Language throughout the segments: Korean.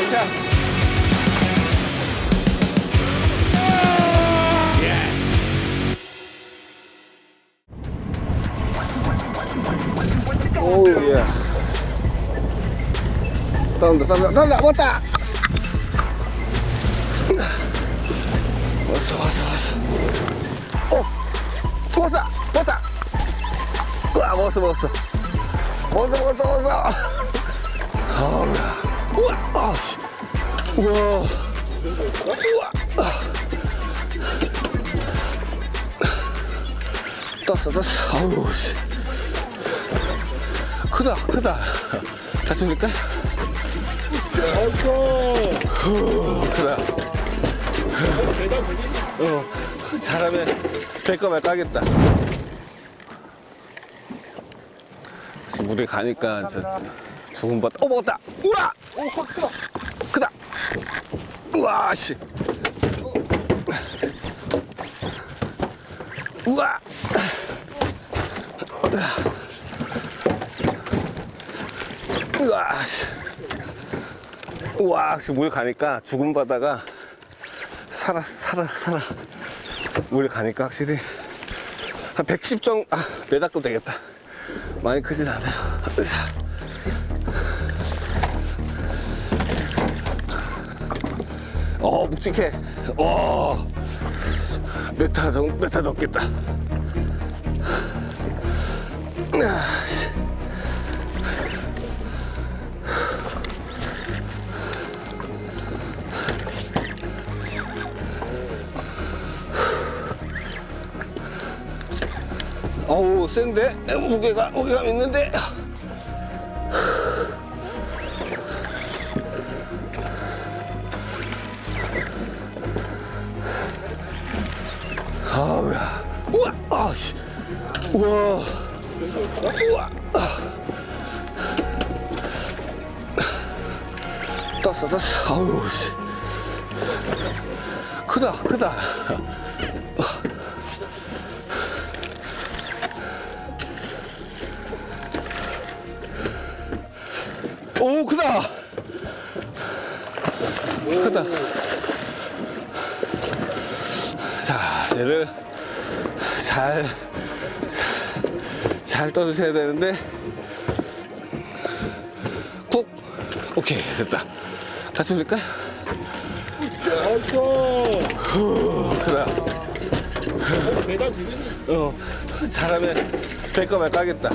자. 오, 예. 나온다. 왔다. 왔어. 왔다. 우와, 먹었어. 우와, 씨. 우와. 떴어. 아우, 씨. 크다. 같이 올릴까? 크다. 잘하면 될까 말까 하겠다. 지금 물에 가니까 죽은 밭. 먹었다. 우와! 크다. 우와, 씨. 우와! 우와, 씨. 우와, 물에 가니까 죽은 바다가 살아. 물에 가니까 확실히 한 110 정도, 메다급 되겠다. 많이 크진 않아요. 묵직해. 메타 넘겠다. 어우, 센데? 무게가 있는데? 아우야. 우와! 아씨. 우와. 떴어. 아우, 씨. 크다. 오, 크다. 자, 얘를 잘 떠주셔야 되는데. 톡. 오케이, 됐다. 같이 올릴까? 크다. 잘하면 될까 말까 하겠다.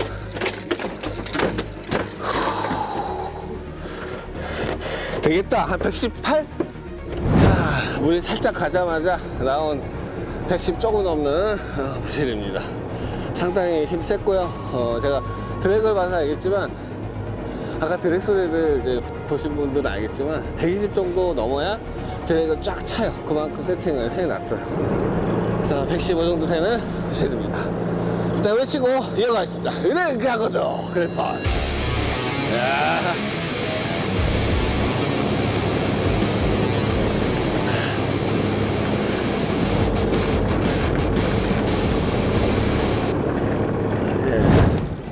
되겠다. 한 118? 자, 물이 살짝 가자마자 나온 110 조금 넘는 부실입니다. 상당히 힘 셌고요. 제가 드랙을 봐서 알겠지만, 아까 드랙 소리를 이제 보신 분들은 알겠지만 120 정도 넘어야 드랙을 쫙 차요. 그만큼 세팅을 해놨어요. 자, 115 정도 되는 부실입니다. 일단 외치고 이어가겠습니다. 이렇게 하거든. 그래, 파스. 야.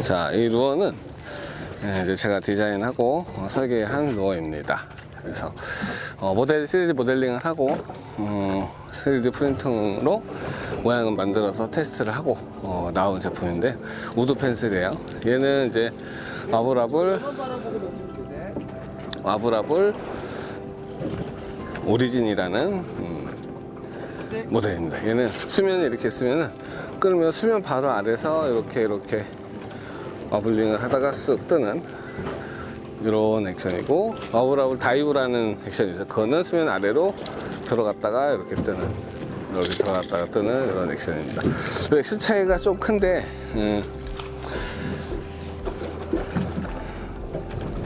자, 이 루어는 이제 제가 디자인하고 설계한 루어입니다. 그래서 3D 모델링을 하고 3D 프린팅으로 모양을 만들어서 테스트를 하고 나온 제품인데, 우드 펜슬이에요. 얘는 이제 와브라블 오리진이라는 모델입니다. 얘는 수면을 이렇게 쓰면은 끓으면 수면 바로 아래서 이렇게 와블링을 하다가 쓱 뜨는 이런 액션이고, 와블 다이브라는 액션이 있어요. 그거는 수면 아래로 들어갔다가 이렇게 뜨는, 이렇게 들어갔다가 뜨는 이런 액션입니다. 액션 차이가 좀 큰데,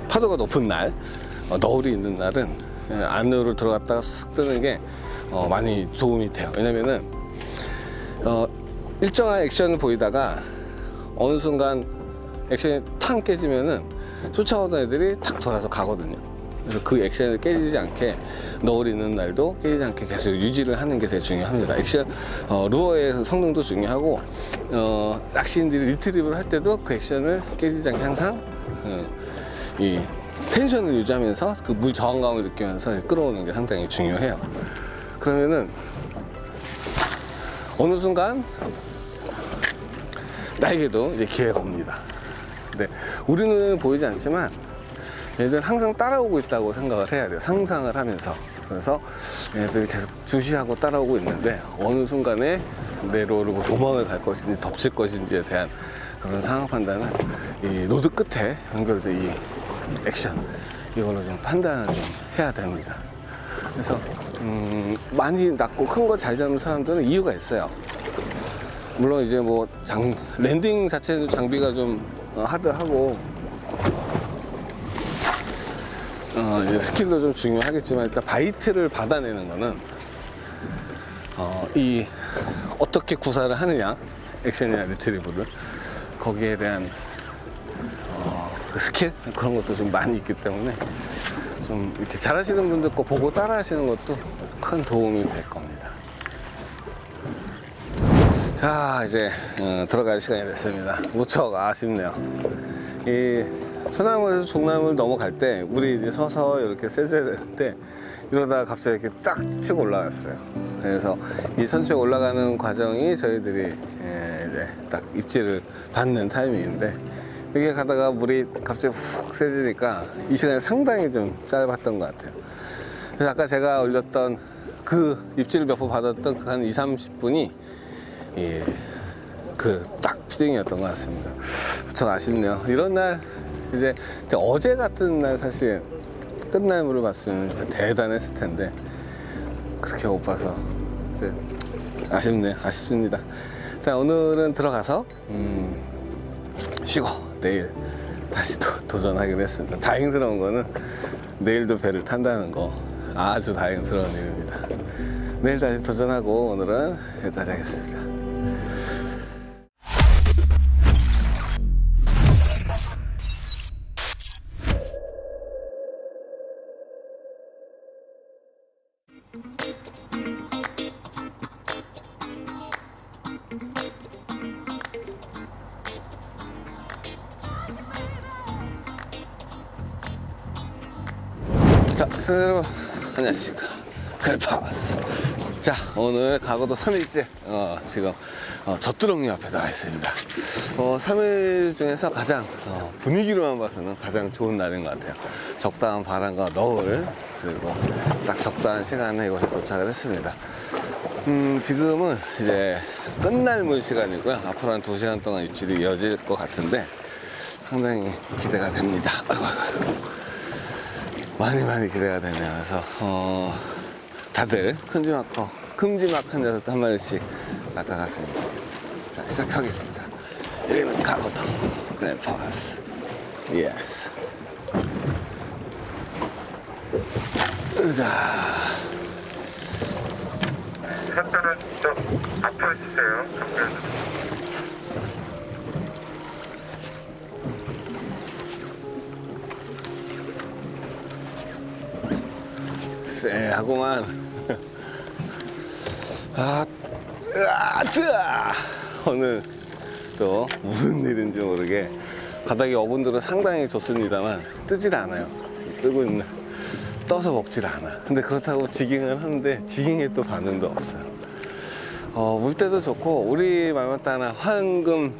파도가 높은 날, 너울이 있는 날은 안으로 들어갔다가 쓱 뜨는 게 많이 도움이 돼요. 왜냐면은 일정한 액션을 보이다가 어느 순간 액션이 탕 깨지면은 쫓아오던 애들이 탁 돌아서 가거든요. 그래서 그 액션을 깨지지 않게, 너울 있는 날도 깨지지 않게 계속 유지를 하는 게 되게 중요합니다. 액션 루어의 성능도 중요하고, 낚시인들이 리트리브를 할 때도 그 액션을 깨지지 않게 항상 이 텐션을 유지하면서 그 물 저항감을 느끼면서 끌어오는 게 상당히 중요해요. 그러면은 어느 순간 나에게도 이제 기회가 옵니다. 근데 우리는 보이지 않지만 얘들은 항상 따라오고 있다고 생각을 해야 돼요. 상상을 하면서. 그래서 얘들이 계속 주시하고 따라오고 있는데 어느 순간에 내 롤을 뭐 도망을 갈 것인지 덮칠 것인지에 대한 그런 상황 판단은 이 로드 끝에 연결된 이 액션, 이걸로 좀 판단을 좀 해야 됩니다. 그래서 많이 낮고 큰 거 잘 잡는 사람들은 이유가 있어요. 물론 이제 뭐 랜딩 자체는 장비가 좀 하드하고 이제 스킬도 좀 중요하겠지만, 일단 바이트를 받아내는 거는 이 어떻게 구사를 하느냐, 액션이나 리트리브를, 거기에 대한 그 스킬, 그런 것도 좀 많이 있기 때문에 좀 이렇게 잘하시는 분들 거 보고 따라 하시는 것도 큰 도움이 될 겁니다. 자, 이제 들어갈 시간이 됐습니다. 무척 아쉽네요. 이 소나무에서 중나무를 넘어갈 때 우리 이제 서서 이렇게 세줘야 되는데, 이러다가 갑자기 이렇게 딱 치고 올라갔어요. 그래서 이 천천히 올라가는 과정이 저희들이 이제 딱 입질을 받는 타이밍인데, 이렇게 가다가 물이 갑자기 훅 세지니까 이 시간이 상당히 좀 짧았던 것 같아요. 그래서 아까 제가 올렸던 그 입질을 몇 번 받았던 그 한 20-30분이 그 딱 피딩이었던 것 같습니다. 무척 아쉽네요. 이런 날 이제 어제 같은 날 사실 끝날 물을 봤으면 진짜 대단했을 텐데 그렇게 못 봐서 아쉽네요. 아쉽습니다. 일단 오늘은 들어가서 쉬고 내일 다시 도전하기로 했습니다. 다행스러운 거는 내일도 배를 탄다는 거, 아주 다행스러운 일입니다. 내일 다시 도전하고 오늘은 여기까지 하겠습니다. 자, 시청자 여러분, 안녕하십니까. 헬파스. 자, 오늘 가고도 3일째 지금 젖두렁리 앞에 나와 있습니다. 3일 중에서 가장 분위기로만 봐서는 가장 좋은 날인 것 같아요. 적당한 바람과 너울, 그리고 딱 적당한 시간에 이곳에 도착을 했습니다. 지금은 이제 끝날 물 시간이고요. 앞으로 한 2시간 동안 입질이 이어질 것 같은데 상당히 기대가 됩니다. 많이 기대가 되네요. 그래서 다들 큼지막한 녀석 한 마리씩 낚아갔으면 좋겠습니다. 자, 시작하겠습니다. 여기는 가고도 헬파스. 예스. 자, 선배는 좀 앞으로 주세요. 쎄하구만. 뜨아! 오늘 또 무슨 일인지 모르게 바닥에 어분들은 상당히 좋습니다만 뜨질 않아요. 뜨고 있는, 떠서 먹질 않아. 근데 그렇다고 지깅을 하는데 지깅에 또 반응도 없어요. 물때도 좋고, 우리 말마따나 황금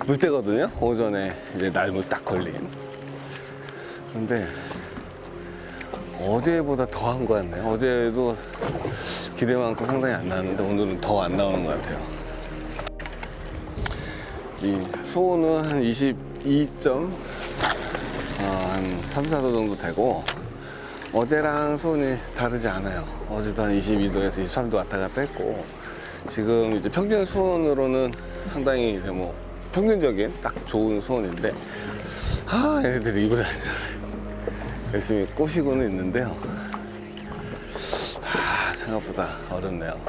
물때거든요. 오전에 이제 날물 딱 걸린. 근데 어제보다 더한 것 같네요. 어제도 기대만큼 상당히 안 나왔는데 오늘은 더 안 나오는 것 같아요. 이 수온은 한 22점 한 3, 4도 정도 되고, 어제랑 수온이 다르지 않아요. 어제도 한 22도에서 23도 왔다 갔다 했고, 지금 이제 평균 수온으로는 상당히 이제 뭐 평균적인 딱 좋은 수온인데, 얘네들이 입을 열심히 꼬시고는 있는데요. 생각보다 어렵네요.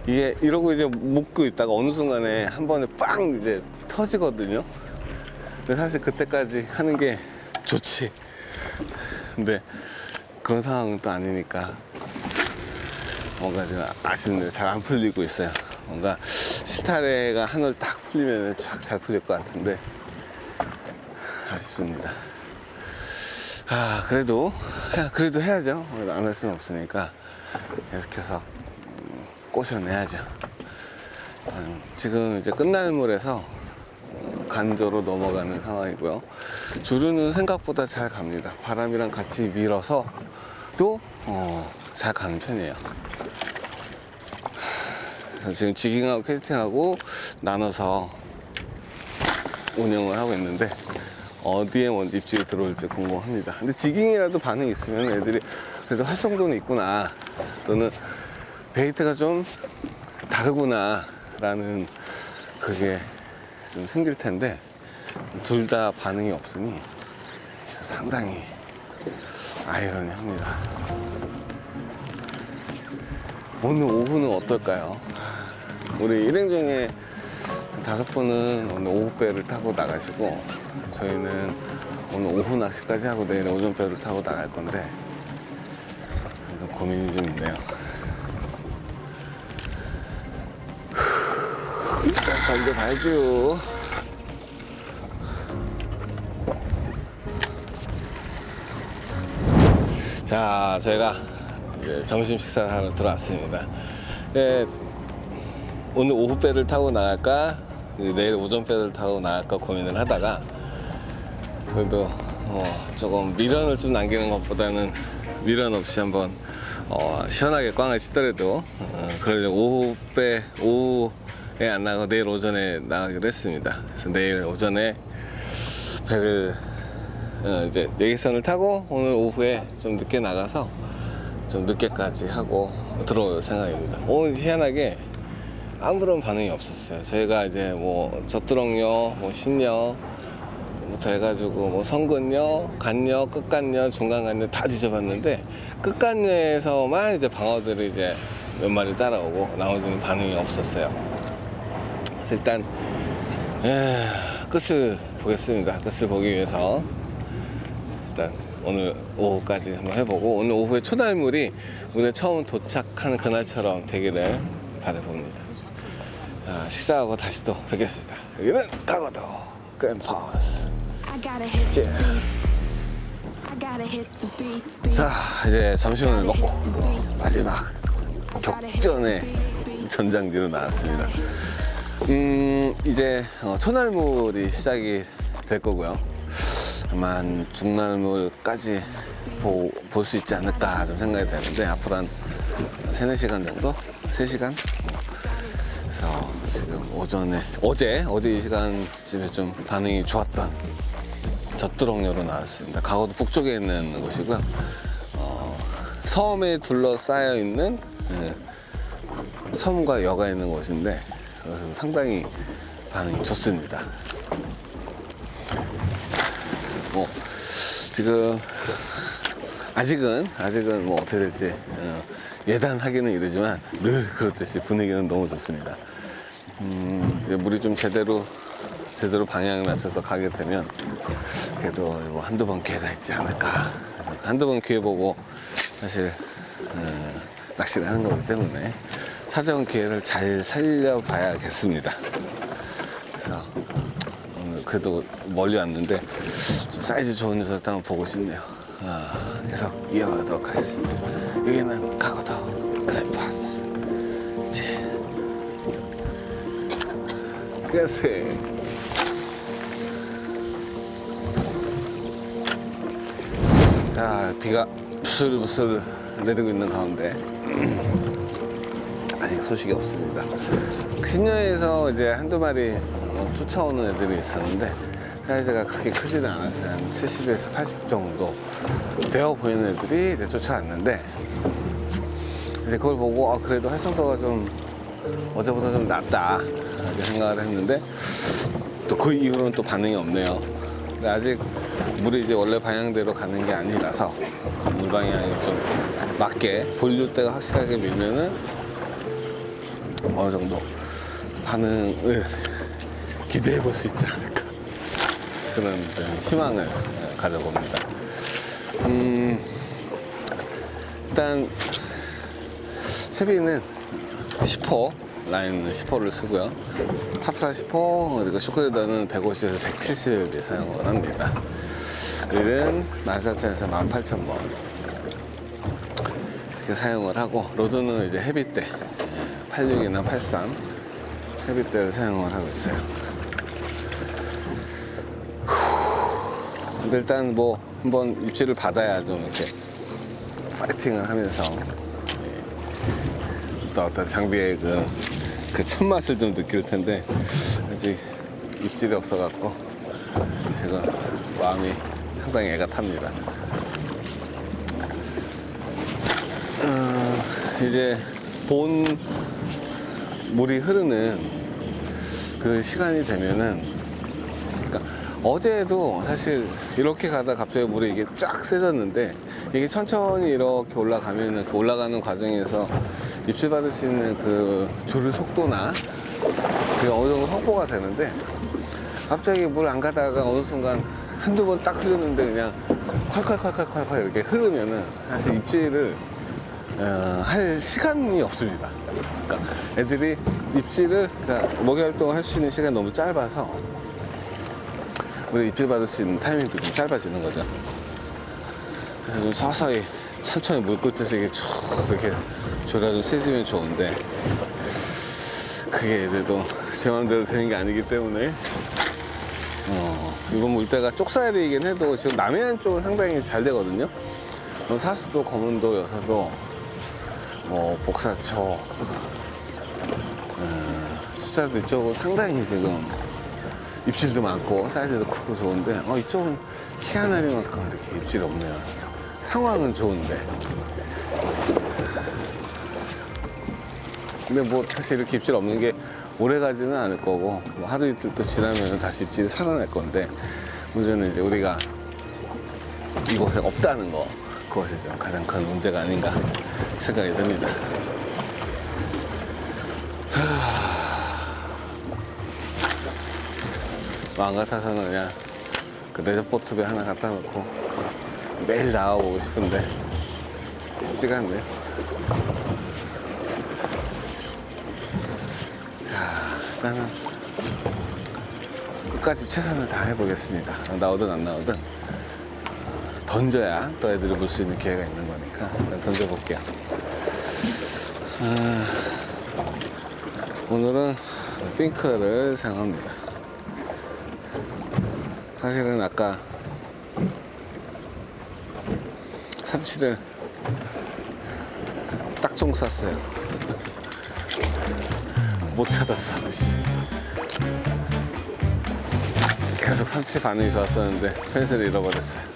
이게 이러고 이제 묶고 있다가 어느 순간에 한 번에 빵 이제 터지거든요. 근데 사실 그때까지 하는 게 좋지. 근데 그런 상황은 또 아니니까 뭔가 지금 아쉽네요. 잘 안 풀리고 있어요. 뭔가 실타래가 하늘 딱 풀리면 쫙 잘 풀릴 것 같은데 아쉽습니다. 그래도 해야죠. 안 할 수는 없으니까 계속해서 꼬셔내야죠. 지금 이제 끝날물에서 간조로 넘어가는 상황이고요. 조류는 생각보다 잘 갑니다. 바람이랑 같이 밀어서 또 잘 가는 편이에요. 그래서 지금 지깅하고 캐스팅하고 나눠서 운영을 하고 있는데 어디에 먼저 입질이 들어올지 궁금합니다. 근데 지깅이라도 반응이 있으면 애들이 그래도 활성도는 있구나, 또는 베이트가 좀 다르구나 라는 그게 좀 생길 텐데, 둘 다 반응이 없으니 상당히 아이러니합니다. 오늘 오후는 어떨까요? 우리 일행 중에 5분은 오늘 오후 배를 타고 나가시고, 저희는 오늘 오후 낚시까지 하고 내일 오전 배를 타고 나갈 건데 좀 고민이 좀 있네요. 던져봐야죠. 자, 저희가 이제 점심 식사를 하러 들어왔습니다. 오늘 오후 배를 타고 나갈까, 내일 오전 배를 타고 나갈까 고민을 하다가, 그래도 조금 미련을 좀 남기는 것보다는 미련 없이 한번 시원하게 꽝을 치더라도 그러려고 오후에 안 나가고 내일 오전에 나가기로 했습니다. 그래서 내일 오전에 배를 이제 내기선을 타고 오늘 오후에 좀 늦게 나가서 좀 늦게까지 하고 들어올 생각입니다. 오늘 희한하게 아무런 반응이 없었어요. 저희가 이제 뭐 젖두렁녀, 뭐 신녀부터 해가지고 뭐 성근녀, 간녀, 끝간녀, 중간간녀 다 뒤져봤는데, 끝간녀에서만 이제 방어들이 이제 몇 마리 따라오고 나머지는 반응이 없었어요. 그래서 일단 끝을 보겠습니다. 끝을 보기 위해서 일단 오늘 오후까지 한번 해보고, 오늘 오후에 초달물이 오늘 처음 도착하는 그날처럼 되기를 바라봅니다. 자, 식사하고 다시 또 뵙겠습니다. 여기는 강원도 그랜파스. 자, 이제 점심을 먹고 마지막 격전의 전장지로 나왔습니다. 이제 초날물이 시작이 될 거고요. 아마 중날물까지 볼 수 있지 않을까 좀 생각이 되는데, 앞으로 한 3-4시간 정도? 3시간? 그래서 지금 오전에 어제 이 시간쯤에 좀 반응이 좋았던 젖두렁녀로 나왔습니다. 강원도 북쪽에 있는 곳이고요. 섬에 둘러싸여 있는 섬과 여가 있는 곳인데, 그래서 상당히 반응이 좋습니다. 지금 아직은 뭐 어떻게 될지 예단하기는 이르지만 늘 그렇듯이 분위기는 너무 좋습니다. 이제 물이 좀 제대로 방향을 맞춰서 가게 되면 그래도 뭐 한두 번 기회가 있지 않을까. 그래서 한두 번 기회 보고 사실 낚시를 하는 거기 때문에 찾아온 기회를 잘 살려봐야겠습니다. 그래서 오늘 그래도 멀리 왔는데 좀 사이즈 좋은 녀석 한번 보고 싶네요. 계속 이어가도록 하겠습니다. 여기는 강원도 그랜파스. 그래서 자, 비가 부슬부슬 내리고 있는 가운데 아직 소식이 없습니다. 신녀에서 이제 한두 마리 쫓아오는 애들이 있었는데 사이즈가 그렇게 크지는 않았어요. 한 70에서 80 정도 되어 보이는 애들이 이제 쫓아왔는데, 이제 그걸 보고 그래도 활성도가 좀 어제보다 좀 낫다 이렇게 생각을 했는데, 또 그 이후로는 또 반응이 없네요. 근데 아직 물이 이제 원래 방향대로 가는 게 아니라서 물 방향이 좀 맞게 본류대가 확실하게 밀면은 어느 정도 반응을 기대해 볼 수 있지 않을까, 그런 희망을 가져봅니다. 일단 채비는 10호 라인 10호를 쓰고요. 탑사 10호, 그리고 쇼크레더는 150에서 170에 사용을 합니다. 릴은 14,000에서 18,000번 이렇게 사용을 하고, 로드는 이제 헤비대 86이나 83 헤비대를 사용을 하고 있어요. 근데 일단 뭐 한번 입질을 받아야 좀 이렇게 파이팅을 하면서 또 어떤 장비의 그 참맛을 좀 느낄 텐데, 아직 입질이 없어갖고 지금 마음이 상당히 애가 탑니다. 이제 본 물이 흐르는 그 시간이 되면은, 그러니까 어제도 사실 이렇게 가다 갑자기 물이 이게 쫙 세졌는데, 이게 천천히 이렇게 올라가면은 그 올라가는 과정에서 입질 받을 수 있는 그 조류 속도나 그게 어느 정도 확보가 되는데, 갑자기 물 안 가다가 어느 순간 한두 번 딱 흐르는데 그냥 콸콸콸콸콸 이렇게 흐르면은 사실 입질을 할 시간이 없습니다. 그러니까 애들이 입질을, 그러니까 먹이 활동을 할 수 있는 시간이 너무 짧아서 우리 입질 받을 수 있는 타이밍도 좀 짧아지는 거죠. 그래서 좀 서서히 천천히 물끝에서 이렇게 쭉 이렇게 조류가 좀 세지면 좋은데, 그게 애들도 제 마음대로 되는 게 아니기 때문에 이건 물때가 쪽사이드이긴 해도 지금 남해안 쪽은 상당히 잘 되거든요. 사수도, 거문도, 여서도, 뭐 복사초, 수자도 이쪽은 상당히 지금 입질도 많고 사이즈도 크고 좋은데, 이쪽은 희한하리만큼 이렇게 입질이 없네요. 상황은 좋은데. 근데 뭐 사실 이렇게 입질 없는 게 오래 가지는 않을 거고, 뭐 하루 이틀 또 지나면 다시 입질이 살아날 건데, 문제는 이제 우리가 이곳에 없다는 거, 그것이 좀 가장 큰 문제가 아닌가 생각이 듭니다. 마음 같아서는 그냥 그 레저보트배 하나 갖다 놓고 매일 나와보고 싶은데 쉽지가 않네요. 자, 일단은 끝까지 최선을 다해보겠습니다. 나오든 안 나오든 던져야 또 애들이 물 수 있는 기회가 있는 거니까 일단 던져볼게요. 오늘은 핑크를 사용합니다. 사실은 아까 삼치를 딱총 쐈어요. 못 찾았어. 계속 삼치 반응이 좋았었는데 펜슬을 잃어버렸어요.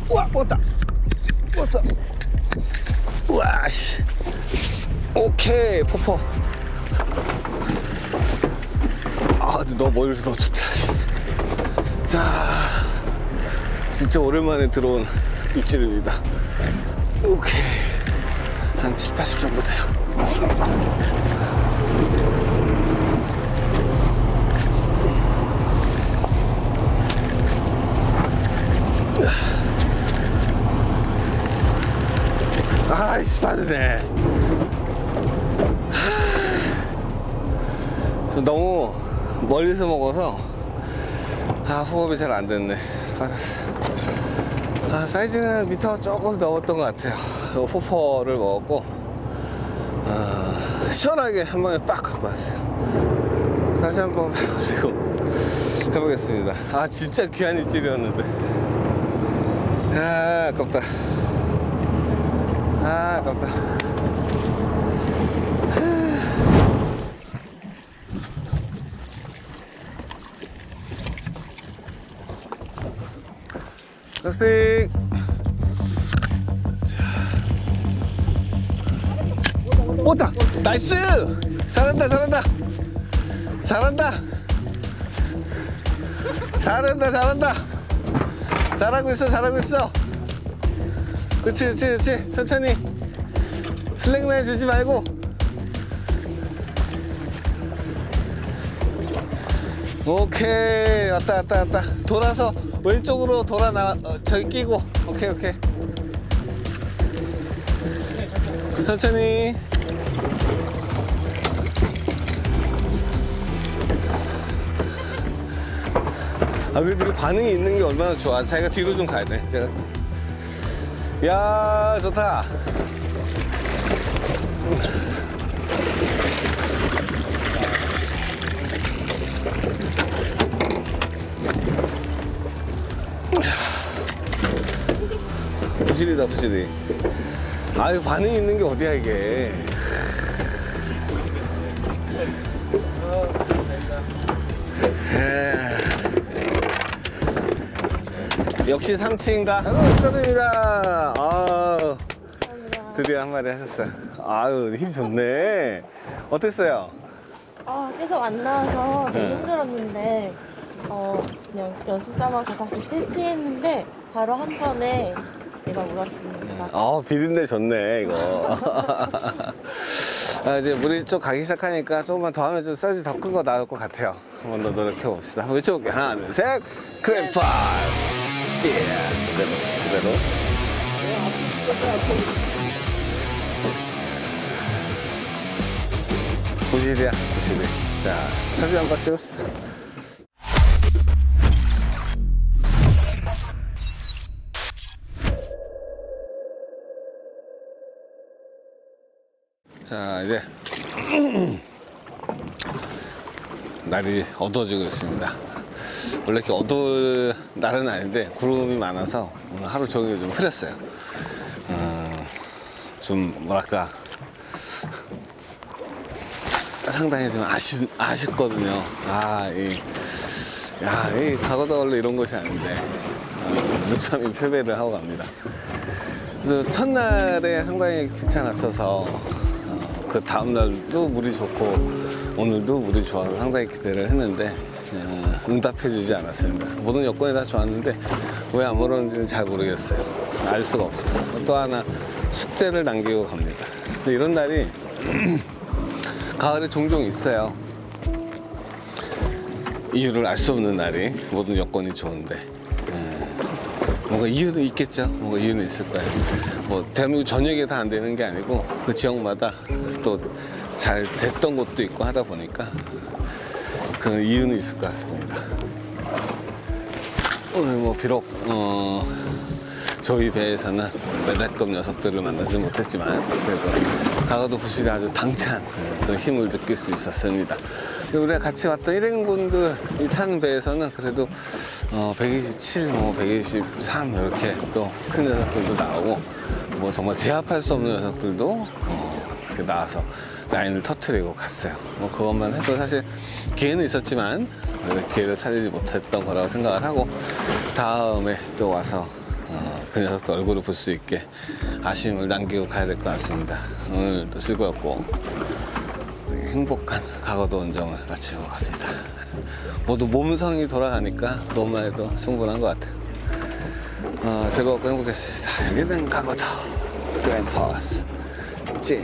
우와, 뽑았다. 뽑았어. 우와, 씨. 오케이, 포포. 아, 근데 너 멀리서 너무 좋다. 자, 진짜 오랜만에 들어온 입질입니다. 오케이. 한 7, 80 정도 돼요. 아이씨, 빠르네. 너무 멀리서 먹어서 호흡이 잘 안 됐네. 받았어. 사이즈는 미터 조금 넘었던 것 같아요. 포포를 먹었고 시원하게 한 방에 빡 갖고 왔어요. 다시 한번 올리고 해보겠습니다. 진짜 귀한 입질이었는데. 아깝다. 아깝다. 카스팅. 오다. 나이스. 잘한다, 잘한다, 잘한다. 잘한다, 잘한다. 잘하고 있어, 잘하고 있어. 그렇지, 그렇지, 그렇지. 천천히. 슬랙라인 주지 말고. 오케이. 왔다, 왔다, 왔다. 돌아서 왼쪽으로 저기 끼고. 오케이, 오케이. 천천히. 아, 그래도 반응이 있는 게 얼마나 좋아. 자기가 뒤로 좀 가야 돼. 제가. 야, 좋다. 부실이다, 부실이. 아유, 반응이 있는 게 어디야, 이게. 역시 삼치인가? 아유, 축하드립니다. 아유, 드디어 한 마리 하셨어요. 아유, 힘 좋네. 어땠어요? 계속 안 나와서 되게 힘들었는데 그냥 연습 삼아서 다시 테스트했는데 바로 한 번에 제가 물었습니다. 비린내 좋네, 이거. 이제 물이 좀 가기 시작하니까 조금만 더 하면 좀 사이즈 더 큰 거 나올 것 같아요. 한 번 더 노력해 봅시다. 한번 외쳐볼게요. 하나, 둘, 셋. 크랩파! 그대로. 부실이야, 부실이. 자, 사진 한번 찍읍시다. 자, 이제 날이 어두워지고 있습니다. 원래 이렇게 어두울 날은 아닌데 구름이 많아서 오늘 하루 종일 좀 흐렸어요. 좀 뭐랄까 상당히 좀 아쉽거든요. 이 가거도 원래 이런 곳이 아닌데 무참히 패배를 하고 갑니다. 그래서 첫날에 상당히 괜찮았어서 그 다음날도 물이 좋고 오늘도 물이 좋아서 상당히 기대를 했는데 응답해주지 않았습니다. 모든 여건이 다 좋았는데 왜 안 물었는지는 잘 모르겠어요. 알 수가 없어요. 또 하나 숙제를 남기고 갑니다. 근데 이런 날이 가을에 종종 있어요. 이유를 알 수 없는 날이. 모든 여건이 좋은데 뭔가 이유는 있겠죠. 뭔가 이유는 있을 거예요. 뭐 대한민국 전역에 다 안 되는 게 아니고 그 지역마다 또 잘 됐던 곳도 있고 하다 보니까 그런 이유는 있을 것 같습니다. 오늘 뭐 비록 저희 배에서는 메달급 녀석들을 만나지 못했지만 그래도 가거도 부실이 아주 당찬 그런 힘을 느낄 수 있었습니다. 우리가 같이 왔던 일행분들이 타는 배에서는 그래도 127, 123 이렇게 또 큰 녀석들도 나오고 뭐 정말 제압할 수 없는 녀석들도 이렇게 나와서 라인을 터트리고 갔어요. 뭐 그것만 해도 사실 기회는 있었지만 기회를 살리지 못했던 거라고 생각을 하고 다음에 또 와서 그 녀석도 얼굴을 볼 수 있게 아쉬움을 남기고 가야 될 것 같습니다. 오늘도 즐거웠고 행복한 가거도 원정을 마치고 갑니다. 모두 몸성이 돌아가니까 그것만 해도 충분한 것 같아요. 즐거웠고 행복했습니다. 여기는 가거도 그랜드 파워스 찌